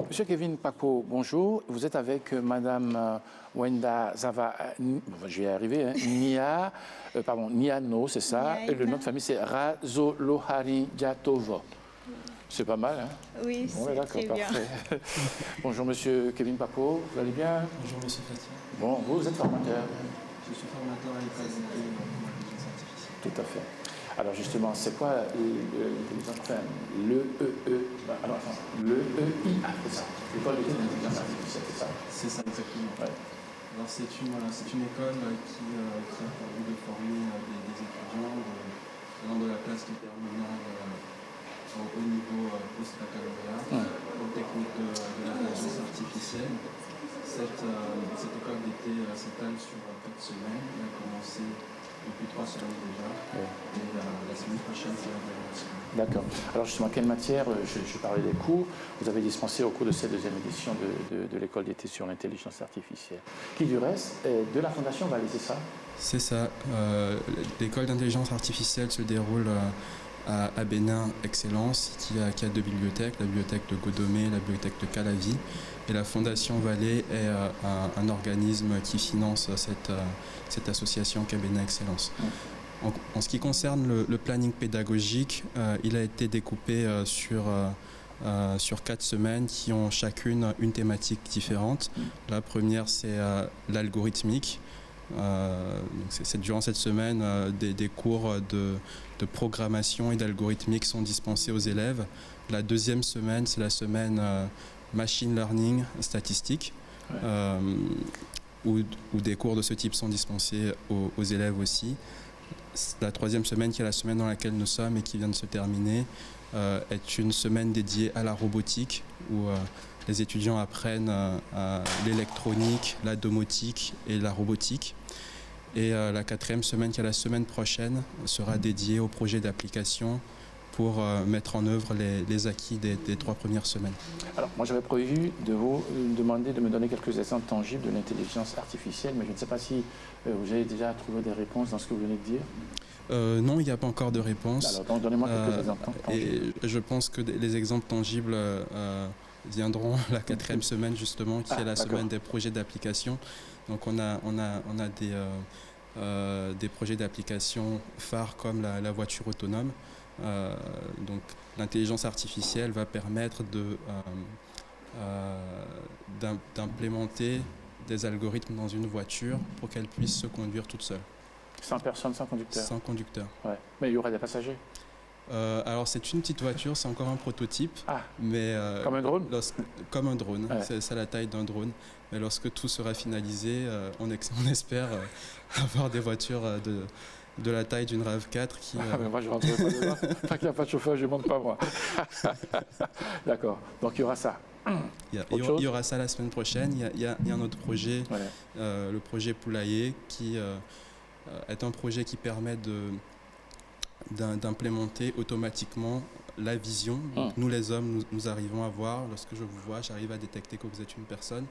Monsieur Kevin Paco, bonjour. Vous êtes avec Madame Wenda Zava, je vais y arriver, hein, Niano, c'est ça. Et le nom de famille, c'est Razolohari Jatovo. C'est pas mal, hein? Oui, bon, c'est très bien. Bonjour Monsieur Kevin Paco, vous allez bien? Bonjour Monsieur Fati. Bon, vous êtes formateur? Je suis formateur à l'école d'intelligence artificielle. Tout à fait. Alors justement, c'est quoi l'intelligence artificielle? C'est ça. L'école d'intelligence artificielle, c'est ça? C'est ça, exactement. Ouais. Alors c'est une école qui a pour but de former des étudiants venant de la classe de terminale au niveau post-baccalauréat, aux techniques de l'intelligence artificielle. Cette école d'été s'étale sur 4 semaines. Elle a commencé depuis 3 semaines déjà. Et la semaine prochaine, ça va démarrer. D'accord. Alors justement, quelle matière, je parlais des cours, vous avez dispensé au cours de cette deuxième édition de l'école d'été sur l'intelligence artificielle, qui du reste est de la Fondation Vallée, c'est ça? C'est ça. L'école d'intelligence artificielle se déroule à Bénin Excellence, qui a 2 bibliothèques, la bibliothèque de Godomé, la bibliothèque de Calavi. Et la Fondation Vallée est un organisme qui finance cette association qu'est Bénin Excellence. En ce qui concerne le planning pédagogique, il a été découpé sur 4 semaines qui ont chacune une thématique différente. La première, c'est l'algorithmique. C'est durant cette semaine, des cours de programmation et d'algorithmique sont dispensés aux élèves. La deuxième semaine, c'est la semaine machine learning statistique, où des cours de ce type sont dispensés aux élèves aussi. La troisième semaine, qui est la semaine dans laquelle nous sommes et qui vient de se terminer, est une semaine dédiée à la robotique, où les étudiants apprennent l'électronique, la domotique et la robotique. Et la quatrième semaine, qui est la semaine prochaine, sera dédiée au projet d'application pour mettre en œuvre les acquis des 3 premières semaines. Alors, moi j'avais prévu de vous demander de me donner quelques exemples tangibles de l'intelligence artificielle, mais je ne sais pas si vous avez déjà trouvé des réponses dans ce que vous venez de dire. Non, il n'y a pas encore de réponse. Alors, donc, donnez-moi quelques exemples tangibles. Et je pense que les exemples tangibles viendront la quatrième semaine, justement, qui est la semaine des projets d'application. Donc, on a des projets d'application phares comme la voiture autonome. Donc l'intelligence artificielle va permettre d'implémenter des algorithmes dans une voiture pour qu'elle puisse se conduire toute seule. Sans personne, sans conducteur? Sans conducteur. Ouais. Mais il y aura des passagers? Alors c'est une petite voiture, c'est encore un prototype. Mais, comme un drone? Comme un drone, c'est la taille d'un drone. Mais lorsque tout sera finalisé, on espère avoir des voitures de la taille d'une RAV4 qui... mais moi je ne rentrerai pas dedans. Tant qu'il n'y a pas de chauffeur, je ne monte pas moi. D'accord, donc il y aura ça. Il y aura ça la semaine prochaine. Il y a un autre projet, le projet Poulailler, qui est un projet qui permet d'implémenter automatiquement la vision. Donc, nous les hommes, nous arrivons à voir, lorsque je vous vois, j'arrive à détecter que vous êtes une personne.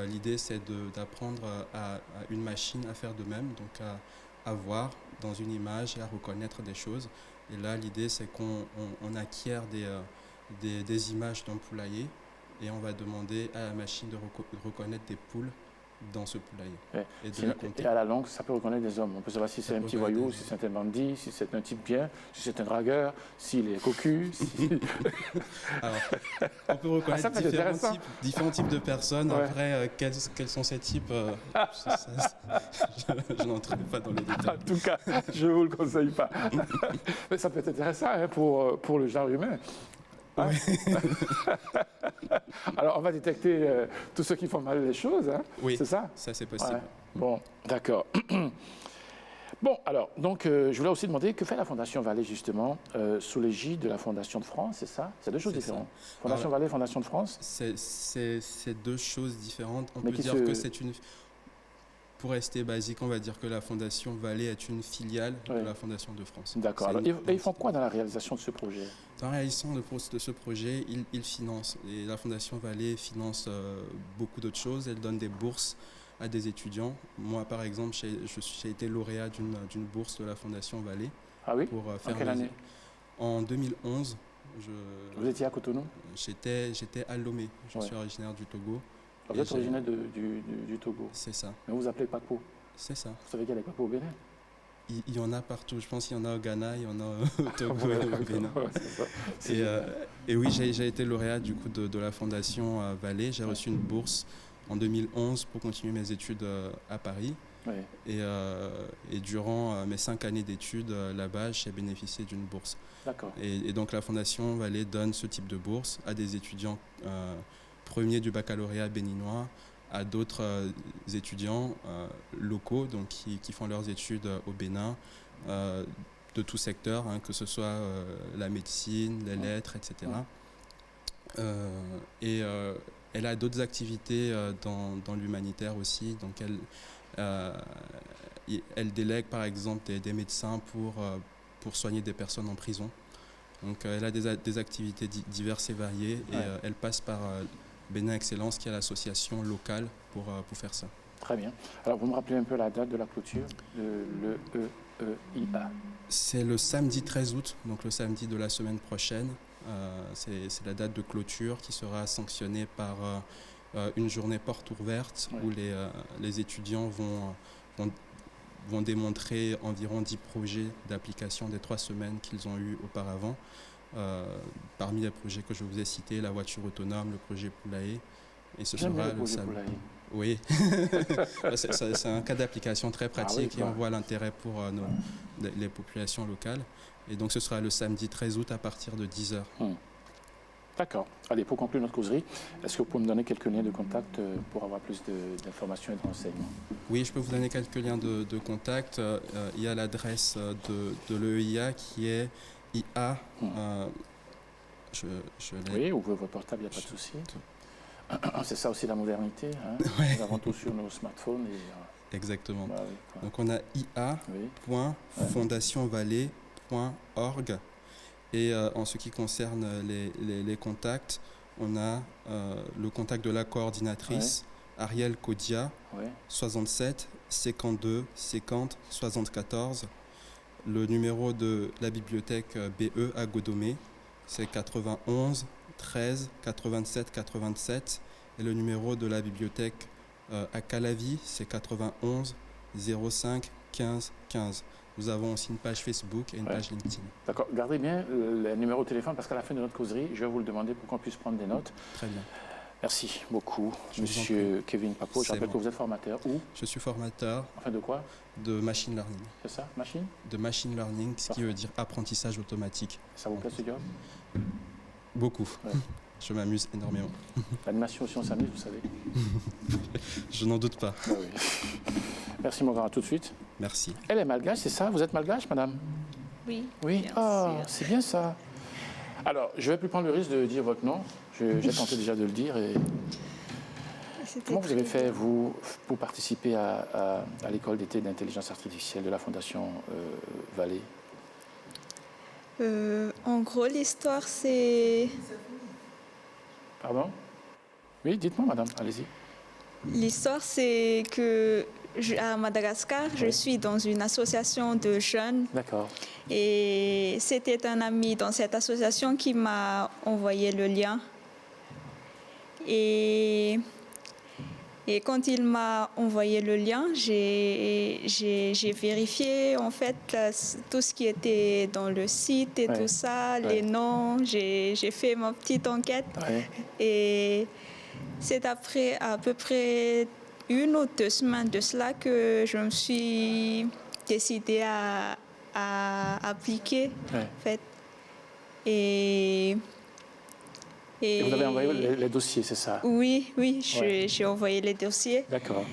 L'idée c'est d'apprendre à une machine à faire de même, donc à voir dans une image et à reconnaître des choses. Et là, l'idée, c'est qu'on acquiert des images d'un poulailler et on va demander à la machine de reconnaître des poules dans ce poulailler. Et à la longue, ça peut reconnaître des hommes. On peut savoir si c'est un petit voyou, si c'est un bandit, si c'est un type bien, si c'est un dragueur, s'il est cocu. Alors, on peut reconnaître différents types de personnes. Après, quels sont ces types je n'entrerai pas dans les détails. En tout cas, je ne vous le conseille pas. Mais ça peut être intéressant pour le genre humain. Oui. Alors, on va détecter tous ceux qui font mal les choses, hein? Oui, c'est ça? Ça, c'est possible. Bon, d'accord. Bon, alors, donc, je voulais aussi demander, que fait la Fondation Vallée, justement, sous l'égide de la Fondation de France, c'est ça? C'est deux choses différentes. Fondation Vallée, Fondation de France? C'est deux choses différentes. On peut dire que c'est une... Pour rester basique, on va dire que la Fondation Vallée est une filiale de la Fondation de France. D'accord. Et ils font quoi dans la réalisation de ce projet? Dans la réalisation de ce projet, ils financent. Et la Fondation Vallée finance beaucoup d'autres choses. Elle donne des bourses à des étudiants. Moi, par exemple, j'ai été lauréat d'une bourse de la Fondation Vallée. Ah oui? Pour faire en quelle année? En 2011. Vous étiez à Cotonou? J'étais à Lomé. Je suis originaire du Togo. Vous êtes originaire du Togo? C'est ça. Mais vous vous appelez Papo? C'est ça. Vous savez qu'il y a des Papos au Bénin? Il y en a partout. Je pense qu'il y en a au Ghana, il y en a au Togo et au Bénin. Et oui, j'ai été lauréat du coup de la Fondation Vallée. J'ai reçu une bourse en 2011 pour continuer mes études à Paris. Et durant mes 5 années d'études là-bas, j'ai bénéficié d'une bourse. D'accord. Et donc la Fondation Vallée donne ce type de bourse à des étudiants premiers du baccalauréat béninois, à d'autres étudiants locaux donc, qui font leurs études au Bénin, de tout secteur, hein, que ce soit la médecine, les lettres, etc. Elle a d'autres activités dans l'humanitaire aussi. Donc elle délègue par exemple des médecins pour soigner des personnes en prison. Donc elle a des activités diverses et variées et elle passe par Bénin Excellence qui est l'association locale pour faire ça. Très bien. Alors vous me rappelez un peu la date de la clôture de l'EEIA? C'est le samedi 13 août, donc le samedi de la semaine prochaine. C'est la date de clôture qui sera sanctionnée par une journée porte ouverte où les étudiants vont démontrer environ 10 projets d'application des 3 semaines qu'ils ont eu auparavant. Parmi les projets que je vous ai cités, la voiture autonome, le projet Poulailler. Et ce sera le samedi. Oui, c'est un cas d'application très pratique et on voit l'intérêt pour les populations locales. Et donc ce sera le samedi 13 août à partir de 10h. D'accord. Allez, pour conclure notre causerie, est-ce que vous pouvez me donner quelques liens de contact pour avoir plus d'informations et de renseignements? Oui, je peux vous donner quelques liens de contact. Il y a l'adresse de l'EEIA qui est IA. Oui, ouvrez votre portable, il n'y a pas de souci. C'est ça aussi la modernité. Hein. Nous avons tout sur nos smartphones. Exactement. Donc on a ia.fondationvallée.org. Et en ce qui concerne les contacts, on a le contact de la coordinatrice, Ariel Kodia, 67 52 50 74. Le numéro de la bibliothèque BE à Godomé, c'est 91 13 87 87. Et le numéro de la bibliothèque à Calavi, c'est 91 05 15 15. Nous avons aussi une page Facebook et une page LinkedIn. D'accord. Gardez bien le numéro de téléphone parce qu'à la fin de notre causerie, je vais vous le demander pour qu'on puisse prendre des notes. Très bien. Merci beaucoup, Monsieur Kevin Papo. Je rappelle que vous êtes formateur où? Je suis formateur. Enfin, de quoi? De machine learning. C'est ça, machine? De machine learning, ce qui veut dire apprentissage automatique. Ça vous plaît ce job? Beaucoup. Je m'amuse énormément. L'animation aussi, on s'amuse, vous savez. Je n'en doute pas. Oui. Merci, mon grand. À tout de suite. Merci. Elle est malgache, c'est ça? Vous êtes malgache, madame? Oui. Oui. Ah, c'est bien ça. Alors, je ne vais plus prendre le risque de dire votre nom. J'ai tenté déjà de le dire. Comment vous avez fait, vous, pour participer à l'école d'été d'intelligence artificielle de la Fondation Vallée? En gros, l'histoire, c'est... Pardon? Oui, dites-moi, madame, allez-y. L'histoire, c'est que à Madagascar, je suis dans une association de jeunes. D'accord. Et c'était un ami dans cette association qui m'a envoyé le lien. Et quand il m'a envoyé le lien, j'ai vérifié en fait tout ce qui était dans le site et tout ça, les noms. J'ai fait ma petite enquête. Et c'est après à peu près 1 ou 2 semaines de cela que je me suis décidée à appliquer. En fait. Et vous avez envoyé les dossiers, c'est ça? Oui, j'ai envoyé les dossiers. D'accord.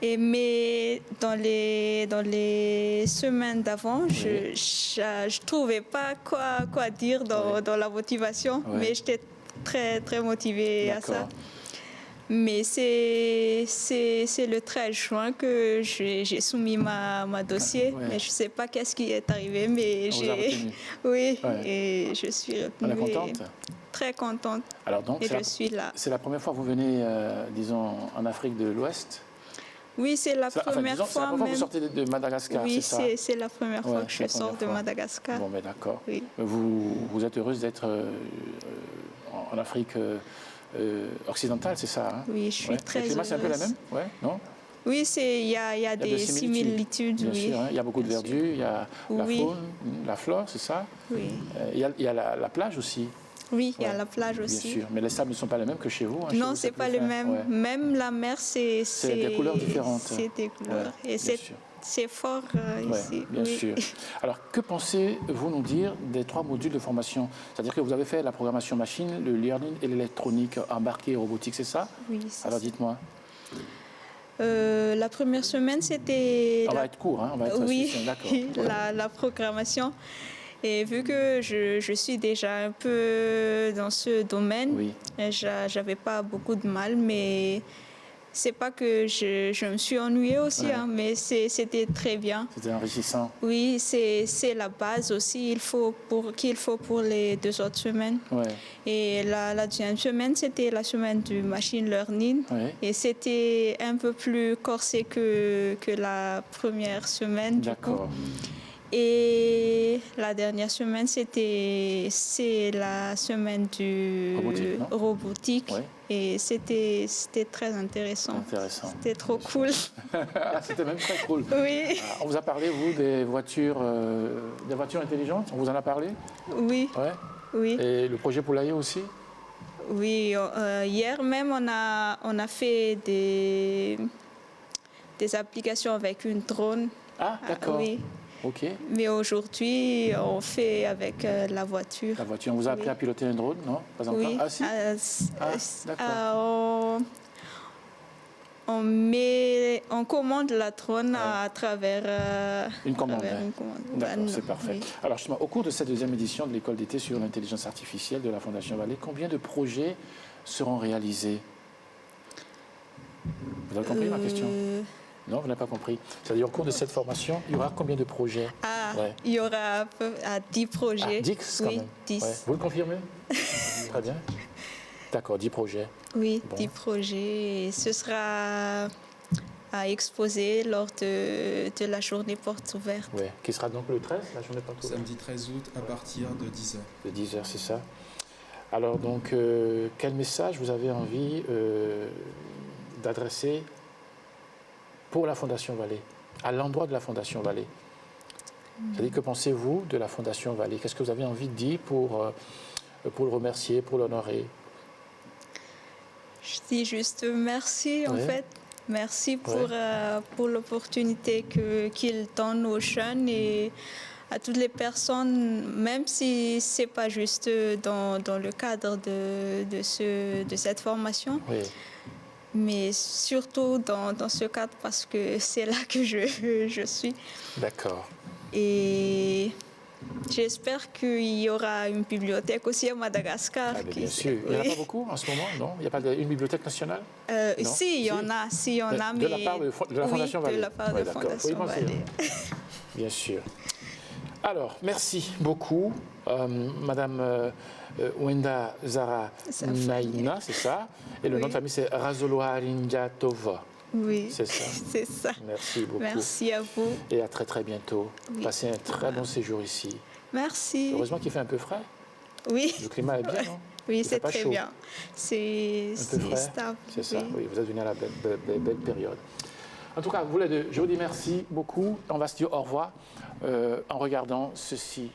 Mais dans les semaines d'avant, je ne trouvais pas quoi dire dans la motivation, mais j'étais très, très motivée à ça. Mais c'est le 13 juin que j'ai soumis ma dossier, mais je ne sais pas qu'est-ce qui est arrivé, mais et je suis retenue. On est contente? Très contente. Alors donc, et je suis là. C'est la première fois que vous venez, disons, en Afrique de l'Ouest? Oui, c'est la première disons, c'est la fois première fois que même. vous sortez de Madagascar, Oui, c'est ça? c'est la première fois que je sors de Madagascar. Bon, mais d'accord. Oui. Vous êtes heureuse d'être en Afrique occidentale, c'est ça? Hein? Oui, je suis très Le climat, heureuse. c'est un peu la même? Ouais, non? Oui, il y a des similitudes. Bien oui. sûr, hein. Il y a beaucoup de verdure, il y a la Oui. faune, la flore, c'est ça? Oui. Il y a la plage aussi. Oui, il y a Ouais, la plage aussi. Bien sûr, mais les sables ne sont pas les mêmes que chez vous. Hein. Chez Non, vous, c'est plus pas les fin. mêmes. Ouais. Même la mer, c'est des couleurs différentes. C'est des couleurs. Ouais, Et bien sûr. c'est fort Ouais, ici. bien oui. sûr. Alors, que pensez-vous nous dire des 3 modules de formation? C'est-à-dire que vous avez fait la programmation machine, le learning et l'électronique embarquée et robotique, c'est ça? Oui, c'est Alors, ça. dites-moi. La première semaine, c'était... On va être court, hein? On va être Oui, succinct, d'accord. la programmation. Et vu que je suis déjà un peu dans ce domaine, Oui. j'avais pas beaucoup de mal, mais c'est pas que je me suis ennuyée aussi, Ouais. hein, mais c'était très bien. C'était enrichissant. Oui, c'est la base aussi qu'il faut pour les 2 autres semaines. Ouais. Et la deuxième semaine, c'était la semaine du machine learning. Ouais. Et c'était un peu plus corsé que la première semaine. Du coup. D'accord. Et la dernière semaine, c'est la semaine du Robotique, non? robotique. Ouais. Et c'était très intéressant. Intéressant. C'était trop cool. Ah, c'était même très cool. Oui, Ah, on vous a parlé, vous, des voitures intelligentes? On vous en a parlé? oui, Ouais. oui. Et le projet Poulailler aussi? Oui, hier même, on a fait des applications avec une drone. Ah, d'accord. Oui. OK. Mais aujourd'hui, on fait avec la voiture. La voiture, on vous a appris Oui. à piloter un drone, non? Pas encore? Oui. Ah, si? D'accord. On commande la drone à travers Une commande. travers Hein. une commande. D'accord, Non, c'est parfait. oui. Alors, justement, au cours de cette deuxième édition de l'école d'été sur l'intelligence artificielle de la Fondation Vallée, combien de projets seront réalisés? Vous avez compris ma question? Non, vous n'avez pas compris. C'est-à-dire, au cours de cette formation, il y aura combien de projets? Ouais. Il y aura à 10 projets. 10 quand oui, même? 10. Ouais. Vous le confirmez? Très bien. D'accord, 10 projets. Oui, Bon. 10 projets. Et ce sera à exposer lors de la journée porte ouverte. Ouais. Qui sera donc le 13, la journée partout? Samedi 13 août à partir de 10h. De 10h, c'est ça. Alors, donc, quel message vous avez envie d'adresser pour la Fondation Vallée, à l'endroit de la Fondation Vallée? C'est-à-dire, que pensez-vous de la Fondation Vallée? Qu'est-ce que vous avez envie de dire pour le remercier, pour l'honorer? Je dis juste merci, en Ouais. fait. Merci pour l'opportunité qu'il donne aux jeunes et à toutes les personnes, même si ce n'est pas juste dans le cadre de cette formation, Oui. mais surtout dans ce cadre parce que c'est là que je suis. D'accord. Et j'espère qu'il y aura une bibliothèque aussi à Madagascar. Ah, mais bien sûr. Il n'y en a pas beaucoup en ce moment, non? Il n'y a pas une bibliothèque nationale? Non? Si, il y en a, De mais... la part de la Fondation Vallée? de la part Ouais, de la d'accord. Faut y Fondation penser, Vallée. hein. Bien sûr. Alors, merci beaucoup, Madame Wenda Zara Naïna, c'est ça? Et le Oui. nom de famille, c'est Razoloharinjatova. Oui, C'est ça. c'est ça. Merci beaucoup. Merci à vous. Et à très très bientôt. Oui. Passez un très bon séjour ici. Merci. Heureusement qu'il fait un peu frais. Oui, Le climat est bien, non? oui, Il fait c'est pas très chaud. bien. C'est Un peu frais. stable. C'est ça, oui. oui, vous êtes venu à la belle période. En tout cas, vous les deux, je vous dis merci beaucoup. On va se dire au revoir en regardant ceci.